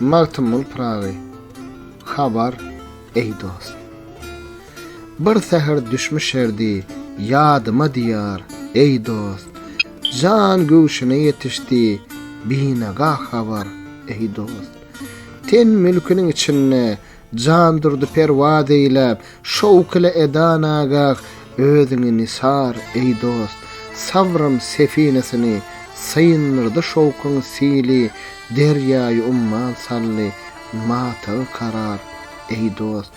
Magtymyl pragy. Habar ey dost. Bir seher düşmüş erdi, yadyma diyar ey dost. Jan göwşüne yetişdi, binaga habar ey dost. Ten mülküniň içinde jan durdy perwa diýilip, şowk ile edan agak özüňi nisar ey dost. Savrym sefinesini syynyrdy şowkyň sili, derýaý umman sally, matagy karar ey dost.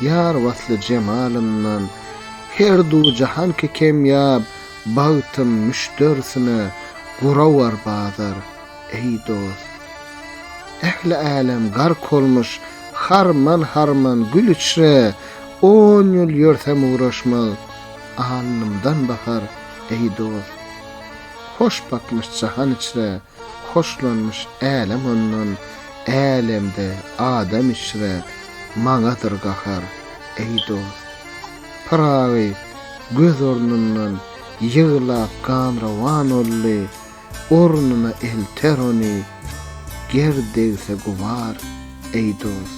Yar wasly cemalymdan her du jahan ki kemyab, bagtym müşterisine gurawar bazar ey dost. Ehli alem gark olmuş, harman gül içre, 10 ýyl ýörsem uğraşmal, alnymdan bahar ey dost. Hoş bakmış jahan içre, hoşlanmış alem ondan, alemde adam içre, maňadyr gahar ey dost. Parawy göz ornundan ýyglap gamrawan olly, ornuna elter ony, gerdegse guvar ey dost.